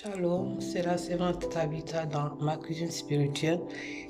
Shalom, c'est la servante Tabitha dans ma cuisine spirituelle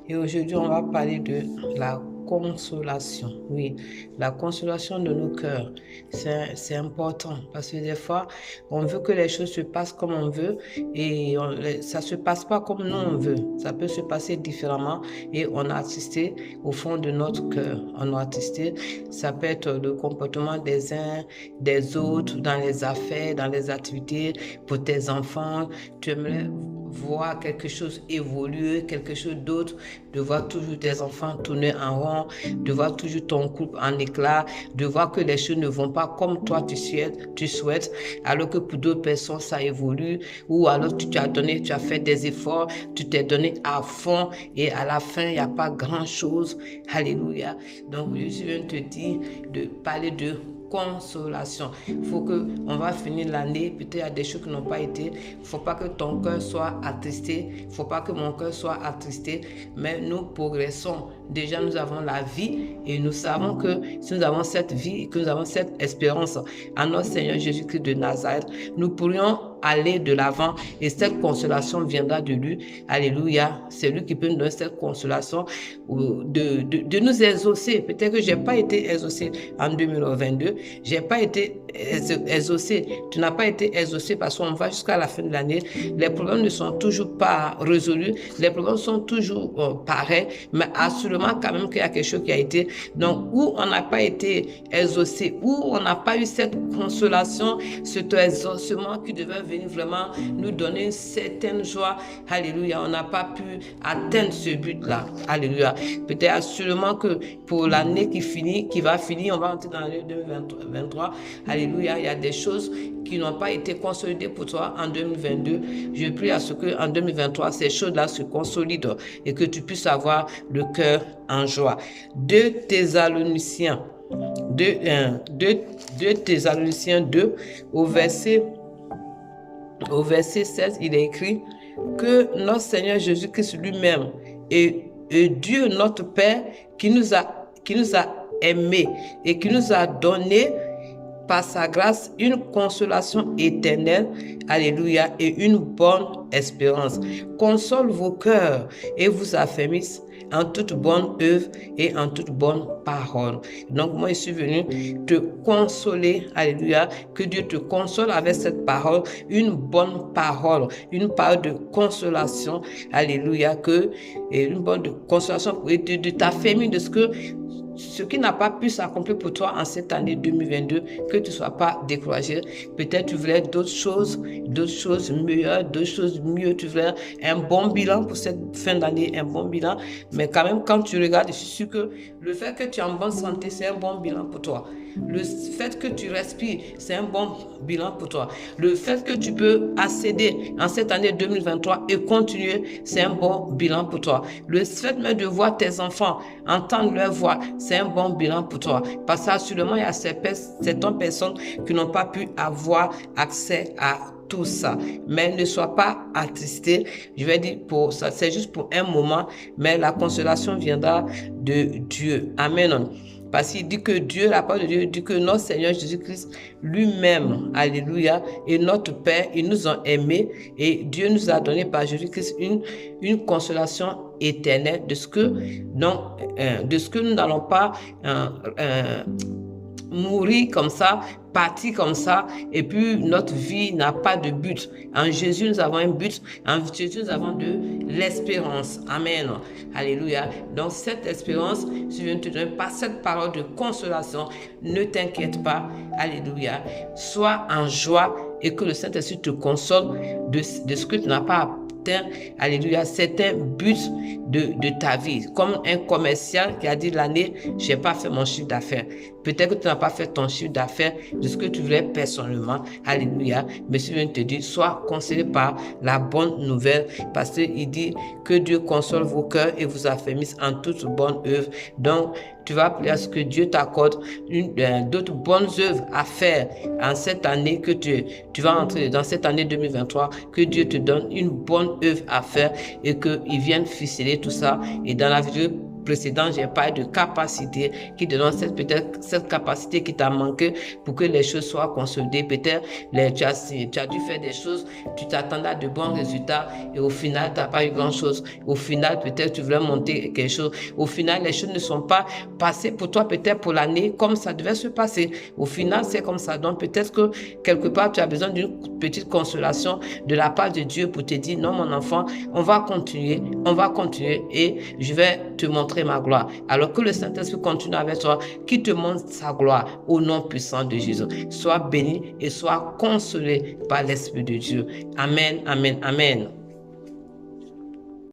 et aujourd'hui on va parler de la consolation. Oui, la consolation de nos cœurs, c'est important parce que des fois on veut que les choses se passent comme on veut et ça se passe pas comme nous on veut. Ça peut se passer différemment et on a assisté au fond de notre cœur. On a assisté, ça peut être le comportement des uns, des autres, dans les affaires, dans les activités, pour tes enfants. Tu aimerais voir quelque chose évoluer, quelque chose d'autre, de voir toujours tes enfants tourner en rond, de voir toujours ton couple en éclat, de voir que les choses ne vont pas comme toi tu souhaites, alors que pour d'autres personnes ça évolue, ou alors tu as fait des efforts, tu t'es donné à fond et à la fin il n'y a pas grand chose. Alléluia. Donc je viens te dire de parler de consolation. Il faut que on va finir l'année, peut-être il y a des choses qui n'ont pas été. Il ne faut pas que ton cœur soit attristé. Il ne faut pas que mon cœur soit attristé. Mais nous progressons. Déjà, nous avons la vie et nous savons que si nous avons cette vie et que nous avons cette espérance en notre Seigneur Jésus-Christ de Nazareth, nous pourrions aller de l'avant et cette consolation viendra de lui. Alléluia. C'est lui qui peut nous donner cette consolation de nous exaucer. Peut-être que je n'ai pas été exaucé en 2022. Je n'ai pas été exaucé. Tu n'as pas été exaucé parce qu'on va jusqu'à la fin de l'année. Les problèmes ne sont toujours pas résolus. Les problèmes sont toujours pareils. Mais assurément quand même qu'il y a quelque chose qui a été. Donc, où on n'a pas été exaucé, où on n'a pas eu cette consolation, cet exaucement qui devait venir vraiment nous donner une certaine joie. Alléluia. On n'a pas pu atteindre ce but-là. Alléluia. Peut-être assurément que pour l'année qui va finir, on va entrer dans l'année 2023. Alléluia. Il y a des choses qui n'ont pas été consolidées pour toi en 2022. Je prie à ce qu'en 2023, ces choses-là se consolident et que tu puisses avoir le cœur en joie. 2 Thessaloniciens 2 au verset 16, il est écrit que notre Seigneur Jésus-Christ lui-même et Dieu notre Père qui nous a aimés et qui nous a donné par sa grâce une consolation éternelle, alléluia, et une bonne espérance. Console vos cœurs et vous affermisse en toute bonne œuvre et en toute bonne parole. Donc moi, je suis venu te consoler, alléluia, que Dieu te console avec cette parole, une bonne parole, une parole de consolation, alléluia, une bonne consolation pour de t'affermir de ce qui n'a pas pu s'accomplir pour toi en cette année 2022, que tu ne sois pas découragé. Peut-être tu voulais d'autres choses meilleures, d'autres choses mieux. Tu voulais un bon bilan pour cette fin d'année, un bon bilan. Mais quand même, quand tu regardes, je suis sûr que le fait que tu es en bonne santé, c'est un bon bilan pour toi. Le fait que tu respires, c'est un bon bilan pour toi. Le fait que tu peux accéder en cette année 2023 et continuer, c'est un bon bilan pour toi. Le fait même de voir tes enfants, entendre leur voix, c'est un bon bilan pour toi. Parce que sûrement, il y a certaines personnes qui n'ont pas pu avoir accès à tout ça. Mais ne sois pas attristé. Je vais dire pour ça, c'est juste pour un moment, mais la consolation viendra de Dieu. Amen. Parce qu'il dit que Dieu, la parole de Dieu, dit que notre Seigneur Jésus-Christ lui-même, alléluia, et notre Père, ils nous ont aimés et Dieu nous a donné par Jésus-Christ une consolation éternelle de ce que nous n'allons pas mourir comme ça, partir comme ça, et puis notre vie n'a pas de but. En Jésus, nous avons un but. En Jésus, nous avons de l'espérance. Amen. Alléluia. Donc, cette espérance, si je viens te donner par cette parole de consolation, ne t'inquiète pas. Alléluia. Sois en joie et que le Saint-Esprit te console de ce que tu n'as pas alléluia, c'est un but de ta vie. Comme un commercial qui a dit l'année, je n'ai pas fait mon chiffre d'affaires. Peut-être que tu n'as pas fait ton chiffre d'affaires de ce que tu voulais personnellement. Alléluia. Mais je viens te dire, sois consolé par la bonne nouvelle parce qu'il dit que Dieu console vos cœurs et vous affermisse en toute bonne œuvre. Donc, tu vas prier à ce que Dieu t'accorde d'autres bonnes œuvres à faire en cette année que tu vas entrer dans cette année 2023, que Dieu te donne une bonne œuvre à faire et qu'il vienne ficeler tout ça. Et dans la vidéo précédent, j'ai parlé de capacité qui te donne peut-être cette capacité qui t'a manqué pour que les choses soient consolidées. Peut-être tu as dû faire des choses, tu t'attendais à de bons résultats et au final, tu n'as pas eu grand-chose. Au final, peut-être tu voulais monter quelque chose. Au final, les choses ne sont pas passées pour toi, peut-être pour l'année, comme ça devait se passer. Au final, c'est comme ça. Donc, peut-être que quelque part, tu as besoin d'une petite consolation de la part de Dieu pour te dire, non, mon enfant, on va continuer et je vais te montrer ma gloire. Alors que le Saint-Esprit continue avec toi, qui te montre sa gloire au nom puissant de Jésus. Sois béni et sois consolé par l'Esprit de Dieu. Amen, amen, amen.